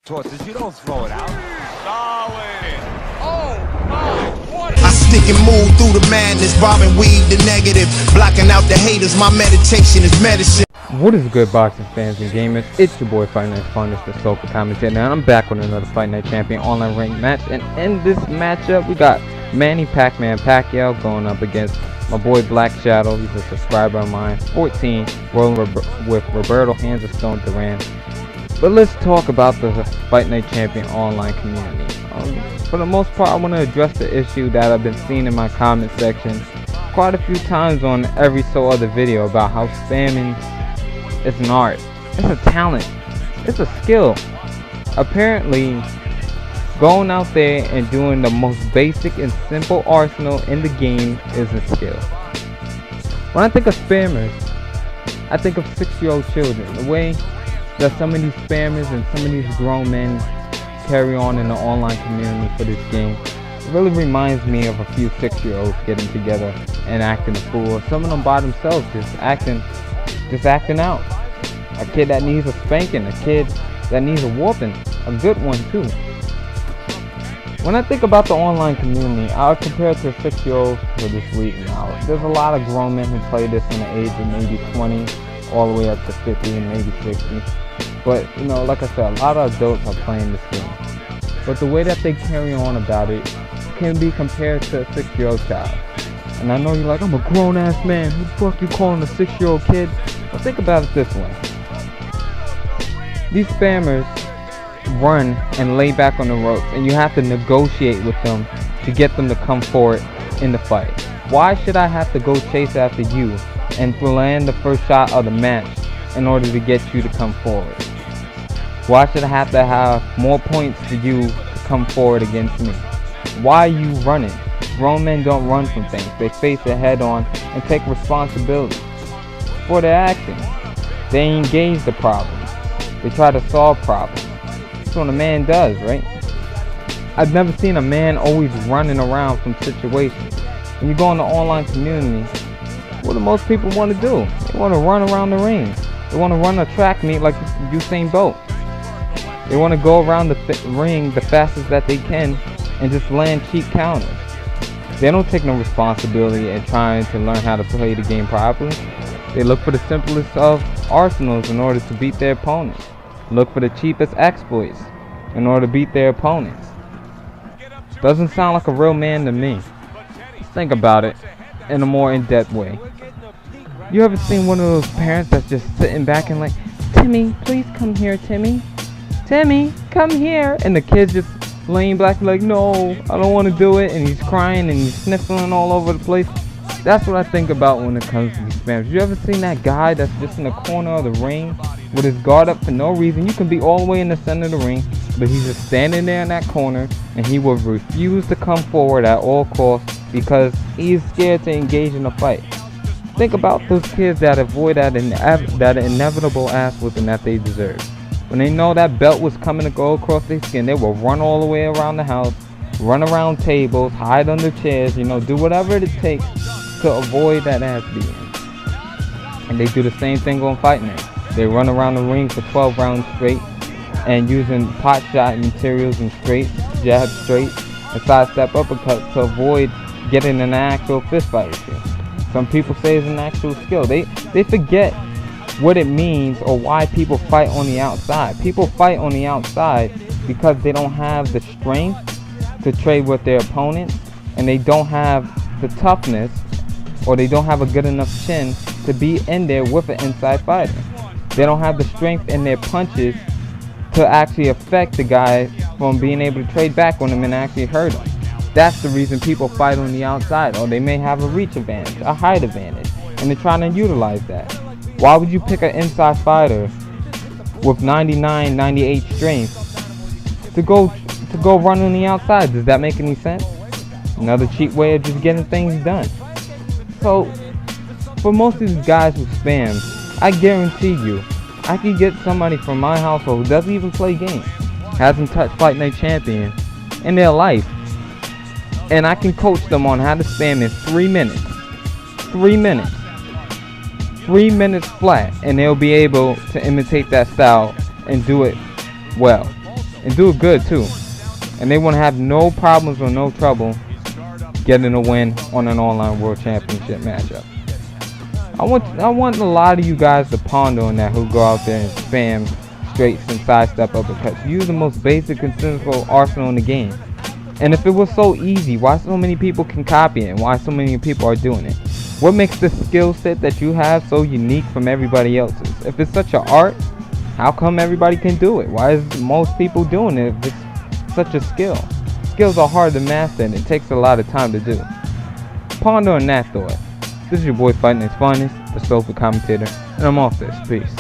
Tosses, you don't throw it out. Solid. Oh my, what? I stick and move through the madness, bobbing weed the negative, blocking out the haters. My meditation is medicine. What is good, boxing fans and gamers? It's your boy Fight Night Funnest, the Soulful Commentator, and I'm back with another Fight Night Champion online ranked match. And in this matchup, we got Manny Pacquiao going up against my boy Black Shadow. He's a subscriber of mine. 14, rolling with Roberto, hands of stone Duran. But let's talk about the Fight Night Champion online community. For the most part, I want to address the issue that I've been seeing in my comment section quite a few times on every so other video about how spamming is an art. It's a talent. It's a skill. Apparently, going out there and doing the most basic and simple arsenal in the game is a skill. When I think of spammers, I think of 6-year-old children. The way that some of these spammers and some of these grown men carry on in the online community for this game, it really reminds me of a few 6-year-olds getting together and acting a fool. Some of them by themselves just acting out. A kid that needs a spanking, a kid that needs a whooping, a good one too. When I think about the online community, I would compare it to a 6-year-old for this league now. There's a lot of grown men who play this in the age of maybe 20 all the way up to 50 and maybe 60. But, you know, like I said, a lot of adults are playing this game. But the way that they carry on about it can be compared to a 6-year-old child. And I know you're like, I'm a grown-ass man. Who the fuck you calling a 6-year-old kid? Well, think about it this way. These spammers run and lay back on the ropes, and you have to negotiate with them to get them to come forward in the fight. Why should I have to go chase after you and land the first shot of the match in order to get you to come forward? Why should I have to have more points to you to come forward against me? Why are you running? Grown men don't run from things. They face it head on and take responsibility for their actions. They engage the problems. They try to solve problems. That's what a man does, right? I've never seen a man always running around from situations. When you go in the online community, what do most people want to do? They want to run around the ring. They want to run a track meet like Usain Bolt. They want to go around the ring the fastest that they can and just land cheap counters. They don't take no responsibility in trying to learn how to play the game properly. They look for the simplest of arsenals in order to beat their opponents. Look for the cheapest exploits in order to beat their opponents. Doesn't sound like a real man to me. Think about it in a more in-depth way. You ever seen one of those parents that's just sitting back and like, Timmy, please come here, Timmy. Timmy, come here. And the kid's just laying back like, no, I don't want to do it. And he's crying and he's sniffling all over the place. That's what I think about when it comes to these spammers. You ever seen that guy that's just in the corner of the ring with his guard up for no reason? You can be all the way in the center of the ring, but he's just standing there in that corner and he will refuse to come forward at all costs because he's scared to engage in a fight. Think about those kids that avoid that inevitable ass whooping that they deserve. When they know that belt was coming to go across their skin, they will run all the way around the house, run around tables, hide under chairs, you know, do whatever it takes to avoid that ass beating. And they do the same thing on Fight Night. They run around the ring for 12 rounds straight and using pot shot materials and straight, jab straight, and sidestep uppercuts to avoid getting in an actual fist fight with you. Some people say it's an actual skill. They forget what it means or why people fight on the outside. People fight on the outside because they don't have the strength to trade with their opponents, and they don't have the toughness or they don't have a good enough chin to be in there with an inside fighter. They don't have the strength in their punches to actually affect the guy from being able to trade back on him and actually hurt him. That's the reason people fight on the outside, or they may have a reach advantage, a height advantage, and they're trying to utilize that. Why would you pick an inside fighter with 99, 98 strength to go run on the outside? Does that make any sense? Another cheap way of just getting things done. So, for most of these guys who spam, I guarantee you, I can get somebody from my household who doesn't even play games, hasn't touched Fight Night Champion in their life, and I can coach them on how to spam in 3 minutes. 3 minutes. 3 minutes flat, and they'll be able to imitate that style and do it well. and do it good too. And they won't have no problems or no trouble getting a win on an online world championship matchup. I want a lot of you guys to ponder on that, who go out there and spam straights and sidestep uppercuts. Use the most basic and simple arsenal in the game. And if it was so easy, why so many people can copy it, and why so many people are doing it? What makes the skill set that you have so unique from everybody else's? If it's such an art, how come everybody can do it? Why is most people doing it if it's such a skill? Skills are hard to master, and it takes a lot of time to do. Ponder on that thought. This is your boy Fighting His Finest, the Soulful Commentator, and I'm off this. Peace.